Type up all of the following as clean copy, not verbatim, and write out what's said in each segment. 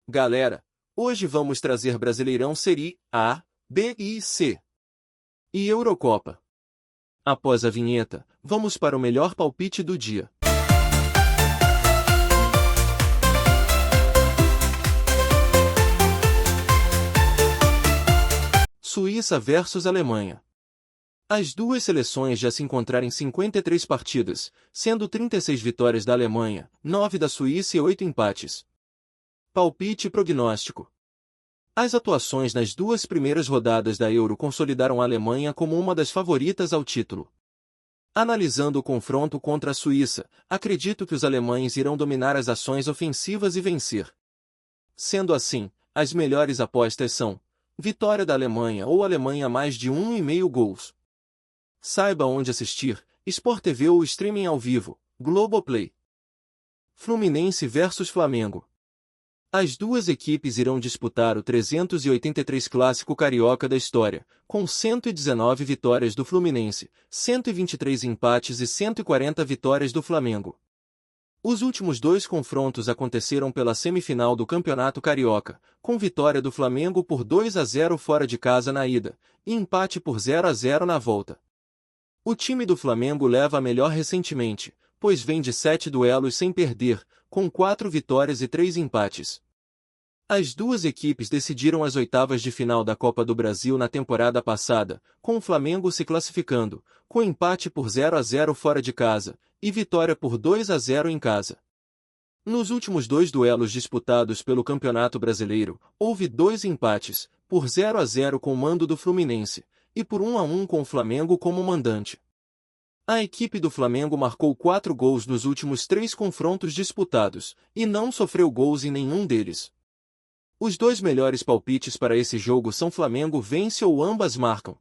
Galera, hoje vamos trazer Brasileirão Série A, B e C. E Eurocopa. Após a vinheta, vamos para o melhor palpite do dia. Suíça versus Alemanha. As duas seleções já se encontraram em 53 partidas, sendo 36 vitórias da Alemanha, 9 da Suíça e 8 empates. Palpite e prognóstico. As atuações nas duas primeiras rodadas da Euro consolidaram a Alemanha como uma das favoritas ao título. Analisando o confronto contra a Suíça, acredito que os alemães irão dominar as ações ofensivas e vencer. Sendo assim, as melhores apostas são vitória da Alemanha ou Alemanha mais de 1,5 gols. Saiba onde assistir: Sport TV ou streaming ao vivo, Globoplay. Fluminense versus Flamengo. As duas equipes irão disputar o 383 Clássico Carioca da história, com 119 vitórias do Fluminense, 123 empates e 140 vitórias do Flamengo. Os últimos dois confrontos aconteceram pela semifinal do Campeonato Carioca, com vitória do Flamengo por 2-0 fora de casa na ida, e empate por 0-0 na volta. O time do Flamengo leva a melhor recentemente, pois vem de 7 duelos sem perder, com 4 vitórias e 3 empates. As duas equipes decidiram as oitavas de final da Copa do Brasil na temporada passada, com o Flamengo se classificando, com empate por 0-0 fora de casa, e vitória por 2-0 em casa. Nos últimos dois duelos disputados pelo Campeonato Brasileiro, houve 2 empates, por 0-0 com o mando do Fluminense, e por 1-1 com o Flamengo como mandante. A equipe do Flamengo marcou 4 gols nos últimos 3 confrontos disputados, e não sofreu gols em nenhum deles. Os dois melhores palpites para esse jogo são Flamengo vence ou ambas marcam.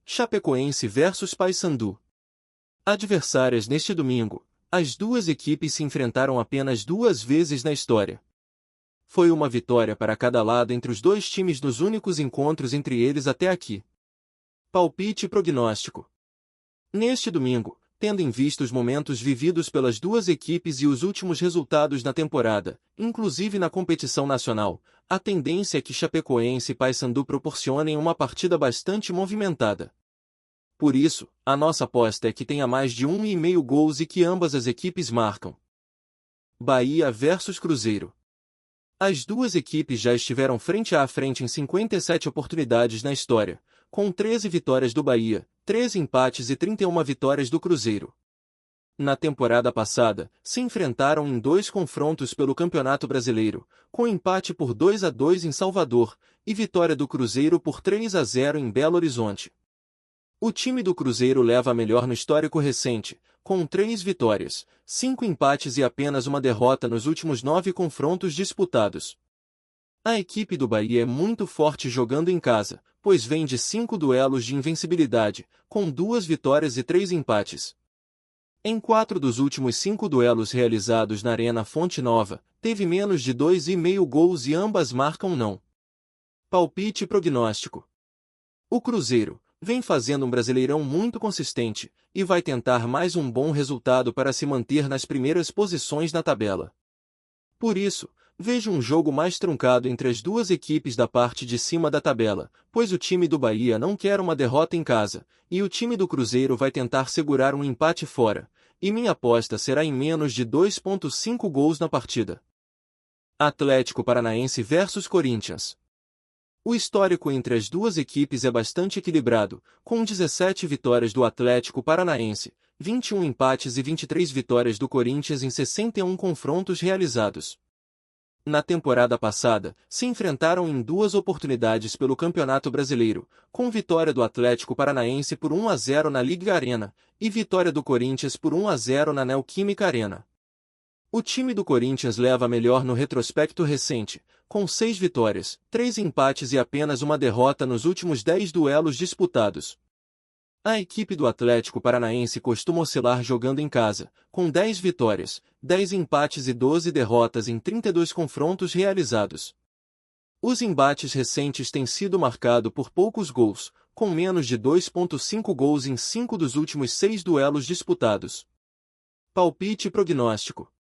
Chapecoense versus Paysandu. Adversárias neste domingo, as duas equipes se enfrentaram apenas 2 vezes na história. Foi uma vitória para cada lado entre os dois times nos únicos encontros entre eles até aqui. Palpite e prognóstico. Neste domingo, tendo em vista os momentos vividos pelas duas equipes e os últimos resultados na temporada, inclusive na competição nacional, a tendência é que Chapecoense e Paysandu proporcionem uma partida bastante movimentada. Por isso, a nossa aposta é que tenha mais de 1,5 gols e que ambas as equipes marcam. Bahia versus Cruzeiro. As duas equipes já estiveram frente a frente em 57 oportunidades na história, com 13 vitórias do Bahia, 13 empates e 31 vitórias do Cruzeiro. Na temporada passada, se enfrentaram em 2 confrontos pelo Campeonato Brasileiro, com empate por 2-2 em Salvador, e vitória do Cruzeiro por 3-0 em Belo Horizonte. O time do Cruzeiro leva a melhor no histórico recente, com 3 vitórias, 5 empates e apenas uma derrota nos últimos 9 confrontos disputados. A equipe do Bahia é muito forte jogando em casa, pois vem de 5 duelos de invencibilidade, com 2 vitórias e 3 empates. Em 4 dos últimos 5 duelos realizados na Arena Fonte Nova, teve menos de 2,5 gols e ambas marcam não. Palpite e prognóstico. O Cruzeiro vem fazendo um Brasileirão muito consistente, e vai tentar mais um bom resultado para se manter nas primeiras posições na tabela. Por isso, vejo um jogo mais truncado entre as duas equipes da parte de cima da tabela, pois o time do Bahia não quer uma derrota em casa, e o time do Cruzeiro vai tentar segurar um empate fora, e minha aposta será em menos de 2,5 gols na partida. Atlético Paranaense versus Corinthians. O histórico entre as duas equipes é bastante equilibrado, com 17 vitórias do Atlético Paranaense, 21 empates e 23 vitórias do Corinthians em 61 confrontos realizados. Na temporada passada, se enfrentaram em 2 oportunidades pelo Campeonato Brasileiro, com vitória do Atlético Paranaense por 1-0 na Liga Arena, e vitória do Corinthians por 1-0 na Neoquímica Arena. O time do Corinthians leva a melhor no retrospecto recente, com 6 vitórias, 3 empates e apenas uma derrota nos últimos 10 duelos disputados. A equipe do Atlético Paranaense costuma oscilar jogando em casa, com 10 vitórias, 10 empates e 12 derrotas em 32 confrontos realizados. Os embates recentes têm sido marcados por poucos gols, com menos de 2,5 gols em 5 dos últimos 6 duelos disputados. Palpite e prognóstico.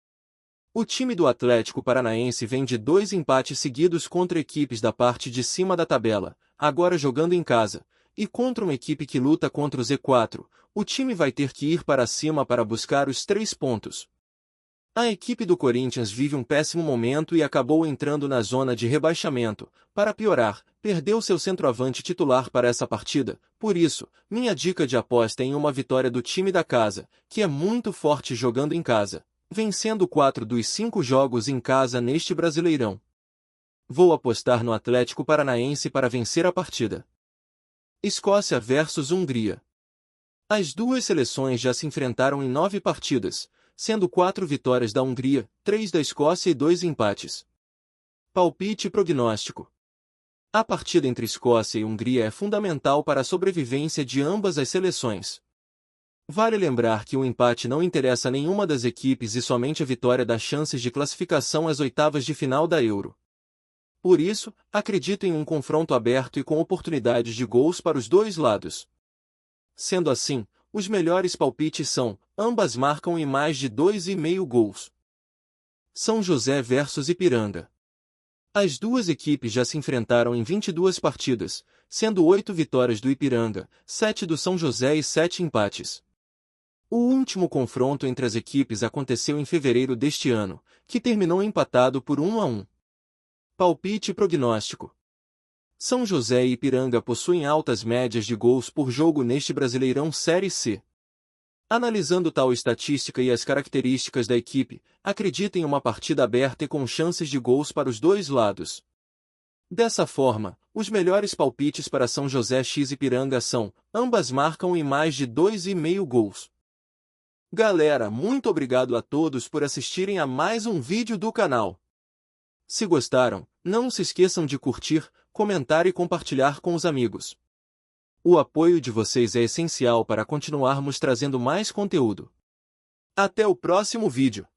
O time do Atlético Paranaense vem de 2 empates seguidos contra equipes da parte de cima da tabela, agora jogando em casa, e contra uma equipe que luta contra o Z4, o time vai ter que ir para cima para buscar os 3 pontos. A equipe do Corinthians vive um péssimo momento e acabou entrando na zona de rebaixamento. Para piorar, perdeu seu centroavante titular para essa partida, por isso, minha dica de aposta é em uma vitória do time da casa, que é muito forte jogando em casa, vencendo 4 dos 5 jogos em casa neste Brasileirão. Vou apostar no Atlético Paranaense para vencer a partida. Escócia versus Hungria. As duas seleções já se enfrentaram em 9 partidas, sendo 4 vitórias da Hungria, 3 da Escócia e 2 empates. Palpite e prognóstico. A partida entre Escócia e Hungria é fundamental para a sobrevivência de ambas as seleções. Vale lembrar que o empate não interessa a nenhuma das equipes e somente a vitória dá chances de classificação às oitavas de final da Euro. Por isso, acredito em um confronto aberto e com oportunidades de gols para os dois lados. Sendo assim, os melhores palpites são: ambas marcam em mais de 2,5 gols. São José versus Ipiranga. As duas equipes já se enfrentaram em 22 partidas, sendo 8 vitórias do Ipiranga, 7 do São José e 7 empates. O último confronto entre as equipes aconteceu em fevereiro deste ano, que terminou empatado por 1-1. Palpite e prognóstico. São José e Ipiranga possuem altas médias de gols por jogo neste Brasileirão Série C. Analisando tal estatística e as características da equipe, acredito em uma partida aberta e com chances de gols para os dois lados. Dessa forma, os melhores palpites para São José x Ipiranga são: ambas marcam em mais de 2,5 gols. Galera, muito obrigado a todos por assistirem a mais um vídeo do canal. Se gostaram, não se esqueçam de curtir, comentar e compartilhar com os amigos. O apoio de vocês é essencial para continuarmos trazendo mais conteúdo. Até o próximo vídeo.